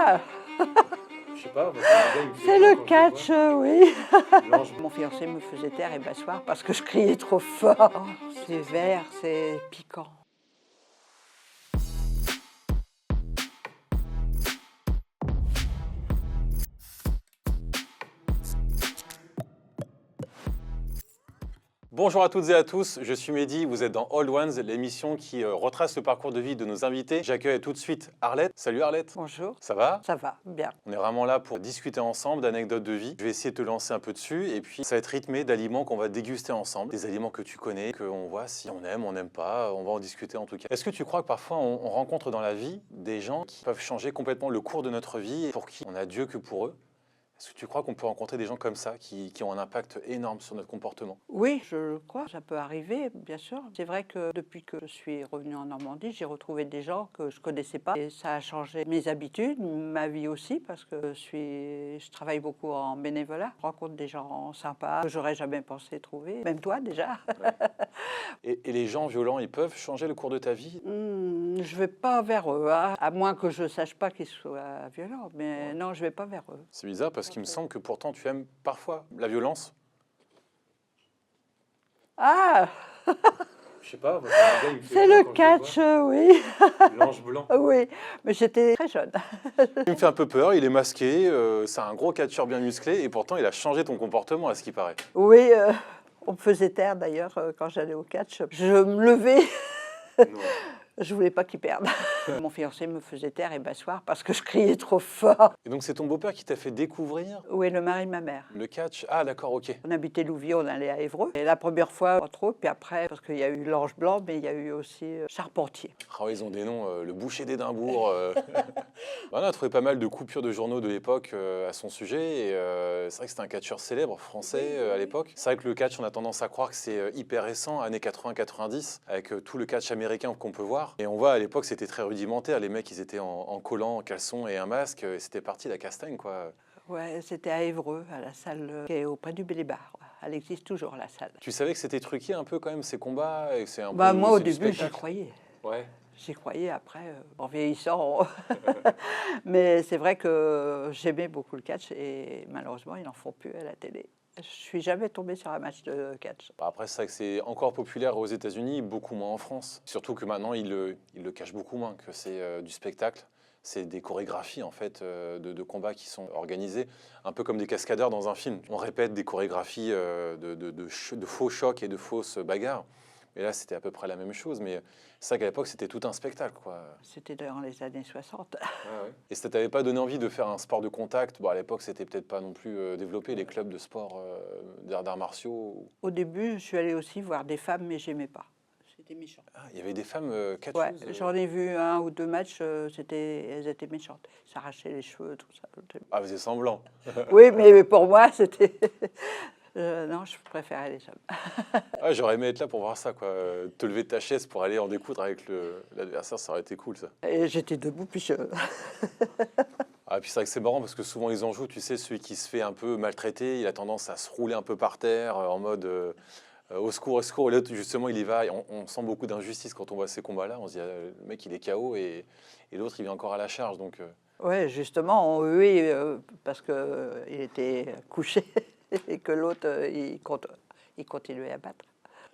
Ah, Je sais pas, c'est le catch, oui. L'ange. Mon fiancé me faisait taire et m'asseoir parce que je criais trop fort. Oh, c'est vert, c'est piquant. Bonjour à toutes et à tous, je suis Mehdi, vous êtes dans Old Ones, l'émission qui retrace le parcours de vie de nos invités. J'accueille tout de suite Arlette. Salut Arlette. Bonjour. Ça va? Ça va, bien. On est vraiment là pour discuter ensemble d'anecdotes de vie. Je vais essayer de te lancer un peu dessus et puis ça va être rythmé d'aliments qu'on va déguster ensemble. Des aliments que tu connais, qu'on voit si on n'aime pas, on va en discuter en tout cas. Est-ce que tu crois que parfois on rencontre dans la vie des gens qui peuvent changer complètement le cours de notre vie et pour qui on n'a Dieu que pour eux? Est-ce que tu crois qu'on peut rencontrer des gens comme ça qui ont un impact énorme sur notre comportement? Oui, je le crois, ça peut arriver, bien sûr. C'est vrai que depuis que je suis revenue en Normandie, j'ai retrouvé des gens que je ne connaissais pas. Et ça a changé mes habitudes, ma vie aussi, parce que je travaille beaucoup en bénévolat. Je rencontre des gens sympas que j'aurais jamais pensé trouver, même toi déjà. Et les gens violents, ils peuvent changer le cours de ta vie? Je vais pas vers eux, hein, à moins que je sache pas qu'ils soient violents. Mais non, je vais pas vers eux. C'est bizarre parce qu'il me semble que pourtant tu aimes parfois la violence. Ah, Je sais pas, c'est le catch, oui. L'ange blanc. Oui, mais j'étais très jeune. Il me fait un peu peur, il est masqué, c'est un gros catcheur bien musclé et pourtant il a changé ton comportement à ce qui paraît. Oui, on me faisait taire d'ailleurs quand j'allais au catch. Je me levais, je voulais pas qu'il perde. Mon fiancé me faisait taire et m'asseoir parce que je criais trop fort. Et donc c'est ton beau-père qui t'a fait découvrir Oui, le mari de ma mère. le catch? Ah d'accord, ok. On habitait Louviers, on allait à Évreux. Et la première fois, pas trop, puis après, parce qu'il y a eu l'Ange Blanc, mais il y a eu aussi Charpentier. Oh, ils ont des noms, le boucher d'Édimbourg. On a trouvé pas mal de coupures de journaux de l'époque à son sujet. Et c'est vrai que c'était un catcheur célèbre français à l'époque. C'est vrai que le catch, on a tendance à croire que c'est hyper récent, années 80-90, avec tout le catch américain qu'on peut voir. Et on voit à l'époque, c'était très rudimentaire. Les mecs, ils étaient en collant, en caleçon et un masque. Et c'était parti la castagne, quoi. Ouais, c'était à Évreux, à la salle qui est auprès du Bélébar. Elle existe toujours, la salle. Tu savais que c'était truqué un peu quand même ces combats et que c'est un Bah, peu, moi, au c'est du début, j'y spectacle. croyais. Ouais. J'y croyais après, en vieillissant. Mais c'est vrai que j'aimais beaucoup le catch et malheureusement, ils n'en font plus à la télé. Je suis jamais tombée sur un match de catch. Bah, après, c'est vrai que c'est encore populaire aux États-Unis, beaucoup moins en France. Surtout que maintenant, ils le cachent beaucoup moins, que c'est du spectacle. C'est des chorégraphies en fait de combats qui sont organisées, un peu comme des cascadeurs dans un film. On répète des chorégraphies de faux chocs et de fausses bagarres. Et là, c'était à peu près la même chose. Mais c'est vrai qu'à l'époque, c'était tout un spectacle, quoi. C'était dans les années 60. Et ça t'avait pas donné envie de faire un sport de contact? Bon, à l'époque, c'était peut-être pas non plus développé, les clubs de sport d'arts martiaux. Au début, je suis allée aussi voir des femmes, mais j'aimais pas. C'était méchant. Ah, il y avait des femmes Ouais, catcheuses. j'en ai vu un ou deux matchs, elles étaient méchantes. Elles s'arrachaient les cheveux, tout ça. Ah, faisait semblant. Oui, mais pour moi, c'était... non, je préférais les hommes. Ah, j'aurais aimé être là pour voir ça, quoi. Te lever de ta chaise pour aller en découdre avec l'adversaire, ça aurait été cool, ça. Et j'étais debout, puis je... Ah, puis c'est vrai que c'est marrant parce que souvent ils en jouent, tu sais, celui qui se fait un peu maltraiter, il a tendance à se rouler un peu par terre en mode au secours, au secours. Et l'autre, justement, il y va. Et on sent beaucoup d'injustice quand on voit ces combats-là. On se dit, ah, le mec, il est KO et l'autre, il vient encore à la charge. Donc, Oui, justement, oui, parce qu'il était couché et que l'autre, il continuait à battre.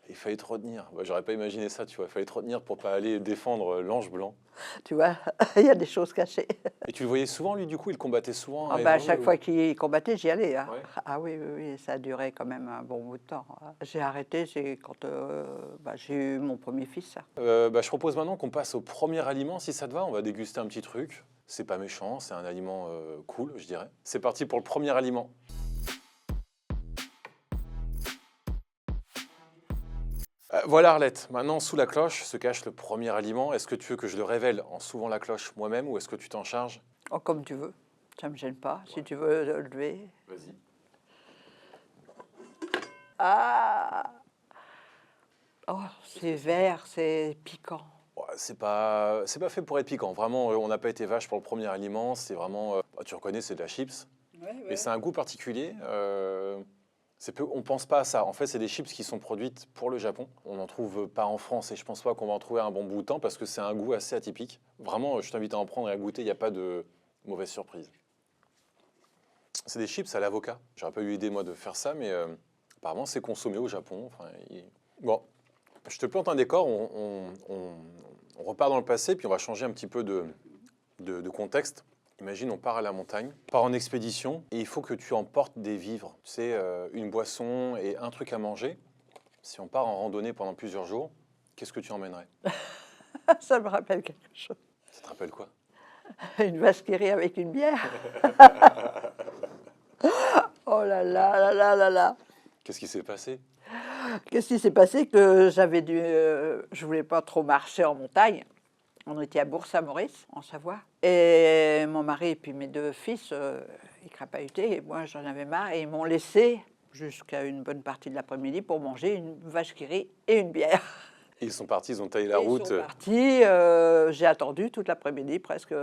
il fallait te retenir. Bah, j'aurais pas imaginé ça, tu vois. Il fallait te retenir pour pas aller défendre l'ange blanc. Tu vois, il y a des choses cachées. Et tu le voyais souvent, lui, du coup, il combattait souvent Ah à bah, à Évreux, chaque ou- fois qu'il combattait, j'y allais. Hein. Ouais. Ah oui, oui, oui, ça a duré quand même un bon bout de temps. J'ai arrêté, c'est quand j'ai eu mon premier fils. Bah, je propose maintenant qu'on passe au premier aliment. Si ça te va, on va déguster un petit truc. C'est pas méchant, c'est un aliment cool, je dirais. C'est parti pour le premier aliment. Voilà Arlette, maintenant sous la cloche se cache le premier aliment. Est-ce que tu veux que je le révèle en soulevant la cloche moi-même ou est-ce que tu t'en charges? Oh, comme tu veux, ça ne me gêne pas. Si tu veux le lever. Vas-y. Ah, oh, c'est vert, c'est piquant. Ouais, c'est pas fait pour être piquant. Vraiment, on n'a pas été vache pour le premier aliment. C'est vraiment, bah, tu reconnais, c'est de la chips. Mais c'est un goût particulier. On pense pas à ça. En fait, c'est des chips qui sont produites pour le Japon. On n'en trouve pas en France et je pense pas qu'on va en trouver un bon bout de temps parce que c'est un goût assez atypique. Vraiment, je t'invite à en prendre et à goûter. Il n'y a pas de Mauvaise surprise. C'est des chips à l'avocat. J'aurais pas eu l'idée, moi, de faire ça, mais apparemment, c'est consommé au Japon. Enfin, bon, je te plante un décor, on repart dans le passé, puis on va changer un petit peu de contexte. Imagine, on part à la montagne, on part en expédition, et il faut que tu emportes des vivres. Tu sais, une boisson et un truc à manger. Si on part en randonnée pendant plusieurs jours, qu'est-ce que tu emmènerais? Ça me rappelle quelque chose. Ça te rappelle quoi? Une vache qui rit avec une bière. Oh là là là là là là. Qu'est-ce qui s'est passé? Qu'est-ce qui s'est passé? Que j'avais dû... je voulais pas trop marcher en montagne. On était à Bourg-Saint-Maurice, en Savoie. Et mon mari et puis mes deux fils, ils crapahutaient. Et moi, j'en avais marre. Et ils m'ont laissé jusqu'à une bonne partie de l'après-midi pour manger une vache qui rit et une bière. Ils sont partis, ils ont taillé la route. Ils sont partis. J'ai attendu toute l'après-midi, presque.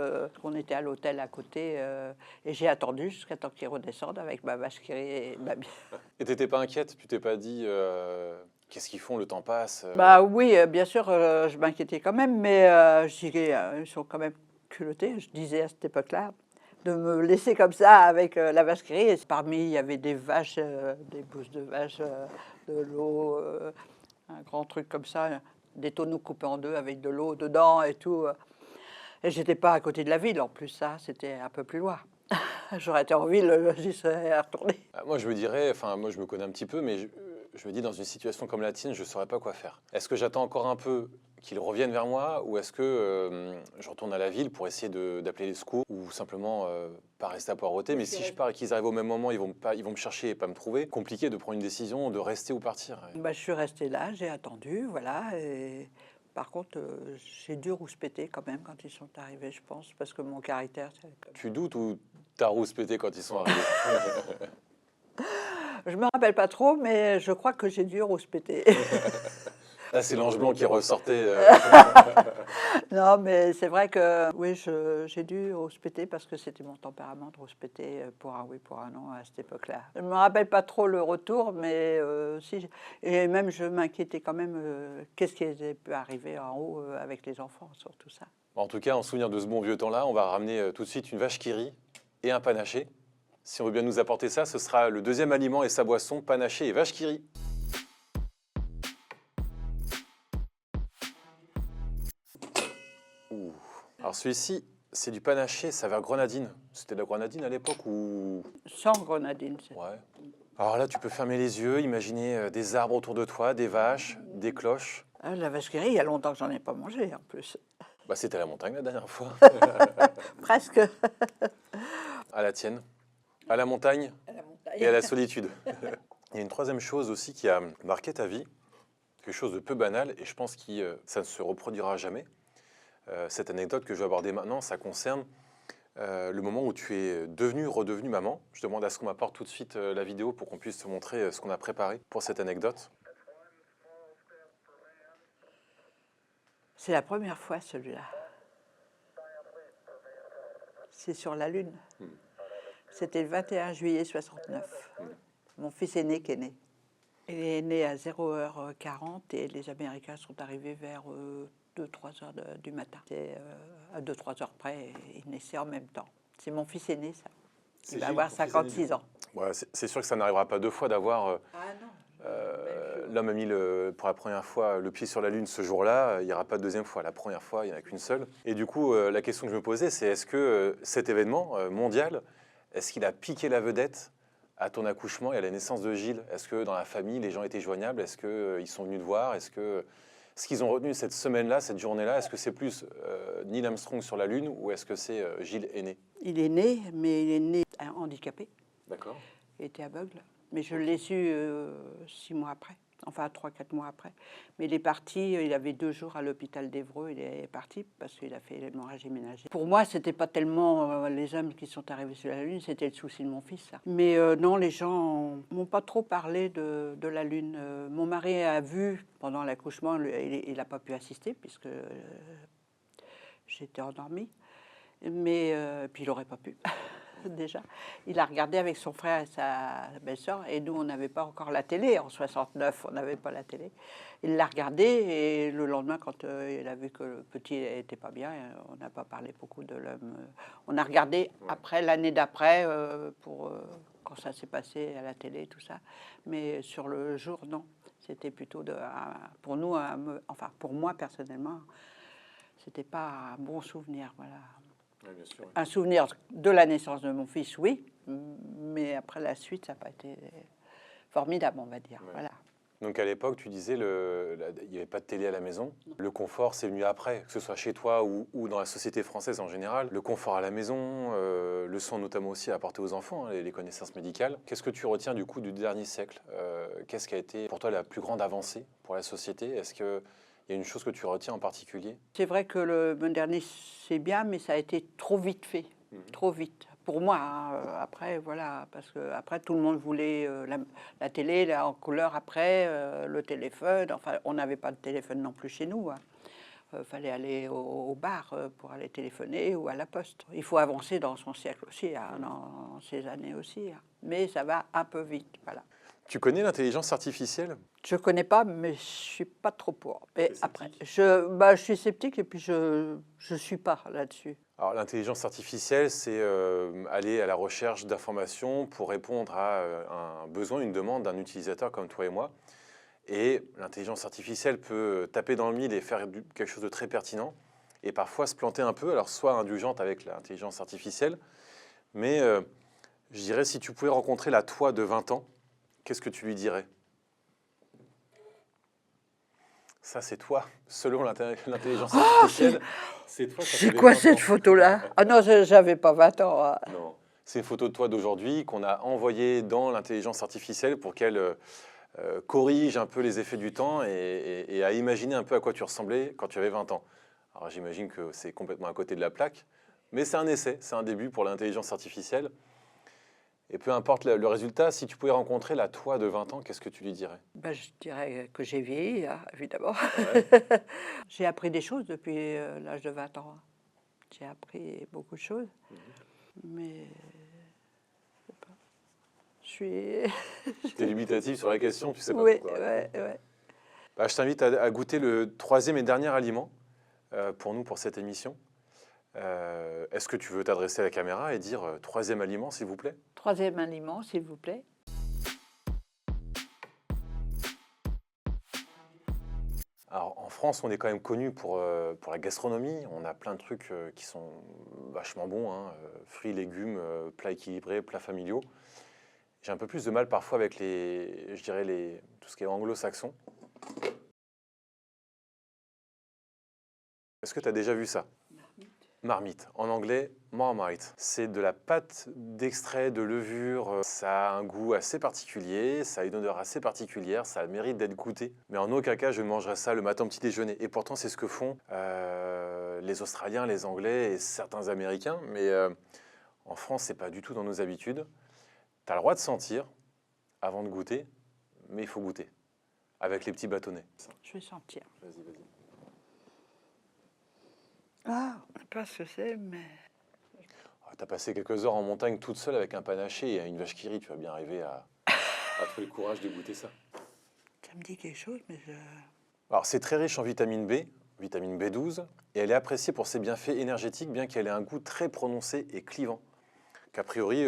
On était à l'hôtel à côté. Et j'ai attendu jusqu'à temps qu'ils redescendent avec ma vache qui rit et ma bière. Et t'étais pas inquiète? Tu t'es pas dit qu'est-ce qu'ils font? Le temps passe. Bah oui, bien sûr, je m'inquiétais quand même, mais je dirais, ils sont quand même culottés, je disais à cette époque-là, de me laisser comme ça avec la vache qui rit. Et parmi, il y avait des vaches, des bousses de vaches, de l'eau, un grand truc comme ça, des tonneaux coupés en deux avec de l'eau dedans et tout. Et j'étais pas à côté de la ville en plus, ça, c'était un peu plus loin. J'aurais été en ville, j'y serais retourné. Moi, je me dirais, enfin, moi, je me connais un petit peu, mais je me dis, dans une situation comme la tienne, je ne saurais pas quoi faire. Est-ce que j'attends encore un peu qu'ils reviennent vers moi, ou est-ce que je retourne à la ville pour essayer d'appeler les secours, ou simplement pas rester à poireauter? Mais si je pars et qu'ils arrivent au même moment, ils vont me chercher et pas me trouver. Compliqué de prendre une décision, de rester ou partir. Bah, je suis restée là, j'ai attendu, voilà. Et par contre, j'ai dû rouspéter quand même quand ils sont arrivés, je pense, parce que mon caractère... Tu doutes ou t'as rouspété quand ils sont arrivés? Je me rappelle pas trop, mais je crois que j'ai dû rouspéter. Là, c'est l'ange blanc qui ressortait. Non, mais c'est vrai que oui, j'ai dû rouspéter parce que c'était mon tempérament de rouspéter pour un oui, pour un non à cette époque-là. Je me rappelle pas trop le retour, mais si. Et même, je m'inquiétais quand même. Qu'est-ce qui pu arriver en haut avec les enfants, sur tout ça. En tout cas, en souvenir de ce bon vieux temps-là, on va ramener tout de suite une vache qui rit et un panaché. Si on veut bien nous apporter ça, ce sera le deuxième aliment et sa boisson, panaché et vache qui rit. Ouh. Alors celui-ci, c'est du panaché saveur grenadine. C'était de la grenadine à l'époque ou... Sans grenadine. Ouais. Alors là, tu peux fermer les yeux, imaginer des arbres autour de toi, des vaches, des cloches. Ah, la vache qui rit, il y a longtemps que j'en ai pas mangé en plus. Bah, c'était à la montagne la dernière fois. Presque. À la tienne. À la montagne À la montagne. et à la solitude. Il y a une troisième chose aussi qui a marqué ta vie, quelque chose de peu banal, et je pense que ça ne se reproduira jamais. Cette anecdote que je vais aborder maintenant, ça concerne le moment où tu es redevenue maman. Je demande à ce qu'on m'apporte tout de suite la vidéo pour qu'on puisse te montrer ce qu'on a préparé pour cette anecdote. C'est la première fois, celui-là. C'est sur la Lune. C'était le 21 juillet 69. Mon fils aîné qui est né. Il est né à 0h40 et les Américains sont arrivés vers 2-3 heures du matin. C'est à 2-3 heures près, ils naissaient en même temps. C'est mon fils aîné, ça. Il va avoir 56 ans. Ouais, c'est sûr que ça n'arrivera pas deux fois d'avoir... Ah non. L'homme a mis pour la première fois le pied sur la Lune ce jour-là, il n'y aura pas de deuxième fois. La première fois, il n'y en a qu'une seule. Et du coup, la question que je me posais, c'est est-ce que cet événement mondial, est-ce qu'il a piqué la vedette à ton accouchement et à la naissance de Gilles? Est-ce que dans la famille, les gens étaient joignables? Est-ce qu'ils sont venus te voir? Est-ce qu'ils ont retenu cette semaine-là, cette journée-là? Est-ce que c'est plus Neil Armstrong sur la Lune ou est-ce que c'est Gilles aîné? Il est né, mais il est né handicapé. D'accord. Il était aveugle. Mais je l'ai su 6 mois après, enfin 3-4 mois après. Mais il est parti, il avait 2 jours à l'hôpital d'Évreux, il est parti parce qu'il a fait l'hémorragie ménagère. Pour moi, c'était pas tellement les hommes qui sont arrivés sur la Lune, c'était le souci de mon fils. Ça. Mais non, les gens m'ont pas trop parlé de la Lune. Mon mari a vu pendant l'accouchement, il n'a pas pu assister puisque j'étais endormie. Mais puis il n'aurait pas pu. déjà. Il a regardé avec son frère et sa belle-sœur, et nous, on n'avait pas encore la télé. En 69, on n'avait pas la télé. Il l'a regardé, et le lendemain, quand il a vu que le petit n'était pas bien, on n'a pas parlé beaucoup de l'homme. On a regardé après, l'année d'après, quand ça s'est passé à la télé, tout ça. Mais sur le jour, non. C'était plutôt, pour nous, enfin pour moi personnellement, c'était pas un bon souvenir, voilà. Oui, bien sûr, oui. Un souvenir de la naissance de mon fils, oui, mais après la suite, ça n'a pas été formidable, on va dire. Ouais. Voilà. Donc à l'époque, tu disais, il n'y avait pas de télé à la maison. Le confort, c'est venu après, que ce soit chez toi ou dans la société française en général. Le confort à la maison, le soin notamment aussi apporté aux enfants, hein, les connaissances médicales. Qu'est-ce que tu retiens du coup du dernier siècle? Qu'est-ce qui a été pour toi la plus grande avancée pour la société? Est-ce qu'il y a une chose que tu retiens en particulier? C'est vrai que le modernisme, c'est bien, mais ça a été trop vite fait, trop vite. Pour moi, hein. Après, voilà, parce que après tout le monde voulait la télé là, en couleur, après le téléphone. Enfin, on n'avait pas de téléphone non plus chez nous. Fallait aller au bar pour aller téléphoner ou à la poste. Il faut avancer dans son siècle aussi, hein, dans ces années aussi. Hein. Mais ça va un peu vite, voilà. Tu connais l'intelligence artificielle? Je connais pas, mais je suis pas trop pour. Mais après, je suis sceptique et puis je suis pas là-dessus. Alors l'intelligence artificielle, c'est aller à la recherche d'informations pour répondre à un besoin, une demande d'un utilisateur comme toi et moi. Et l'intelligence artificielle peut taper dans le mille et faire quelque chose de très pertinent, et parfois se planter un peu, alors soit indulgente avec l'intelligence artificielle, mais je dirais, si tu pouvais rencontrer la toi de 20 ans, qu'est-ce que tu lui dirais? Ça, c'est toi, selon l'intelligence artificielle. C'est toi. C'est quoi cette photo-là? Ah non, j'avais pas 20 ans. Hein. Non, c'est une photo de toi d'aujourd'hui qu'on a envoyée dans l'intelligence artificielle pour qu'elle corrige un peu les effets du temps et à imaginer un peu à quoi tu ressemblais quand tu avais 20 ans. Alors j'imagine que c'est complètement à côté de la plaque, mais c'est un essai, c'est un début pour l'intelligence artificielle. Et peu importe le résultat, si tu pouvais rencontrer la toi de 20 ans, qu'est-ce que tu lui dirais? Ben, je dirais que j'ai vieilli, hein, évidemment. Ouais. J'ai appris des choses depuis l'âge de 20 ans. J'ai appris beaucoup de choses, mais je sais pas. Je suis... Tu es dubitatif sur la question, tu sais pas Oui, pourquoi. ouais. Bah, je t'invite à goûter le troisième et dernier aliment pour nous, pour cette émission. Est-ce que tu veux t'adresser à la caméra et dire troisième aliment, s'il vous plaît? Troisième aliment, s'il vous plaît. Alors, en France, on est quand même connu pour la gastronomie. On a plein de trucs qui sont vachement bons, hein. Fruits, légumes, plats équilibrés, plats familiaux. J'ai un peu plus de mal parfois avec tout ce qui est anglo-saxon. Est-ce que tu as déjà vu ça? Marmite, en anglais, marmite. C'est de la pâte d'extrait de levure. Ça a un goût assez particulier, ça a une odeur assez particulière, ça mérite d'être goûté. Mais en aucun cas, je ne mangerai ça le matin au petit déjeuner. Et pourtant, c'est ce que font les Australiens, les Anglais et certains Américains. Mais en France, c'est pas du tout dans nos habitudes. Tu as le droit de sentir avant de goûter, mais il faut goûter avec les petits bâtonnets. Je vais sentir. Vas-y, vas-y. Ah, je ne sais pas ce que c'est, mais... Tu as passé quelques heures en montagne toute seule avec un panaché et une vache qui rit. Tu vas bien arriver à trouver le courage de goûter ça. Ça me dit quelque chose, mais je... Alors, c'est très riche en vitamine B, vitamine B12, et elle est appréciée pour ses bienfaits énergétiques, bien qu'elle ait un goût très prononcé et clivant, qu'a priori,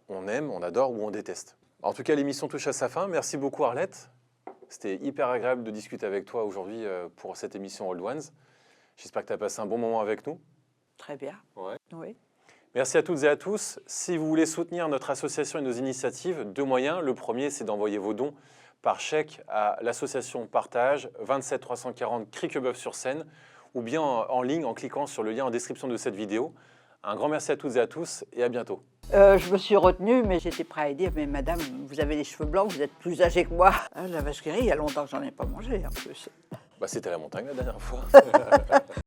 on aime, on adore ou on déteste. En tout cas, l'émission touche à sa fin. Merci beaucoup, Arlette. C'était hyper agréable de discuter avec toi aujourd'hui pour cette émission Old Ones. J'espère que tu as passé un bon moment avec nous. Très bien. Ouais. Oui. Merci à toutes et à tous. Si vous voulez soutenir notre association et nos initiatives, deux moyens. Le premier, c'est d'envoyer vos dons par chèque à l'association Partage, 27 340 Criquebeuf-sur-Seine, ou bien en ligne en cliquant sur le lien en description de cette vidéo. Un grand merci à toutes et à tous et à bientôt. Je me suis retenue, mais j'étais prête à dire, mais madame, vous avez les cheveux blancs, vous êtes plus âgée que moi. La vache qui rit, il y a longtemps que j'en ai pas mangé en plus. C'était à la montagne la dernière fois.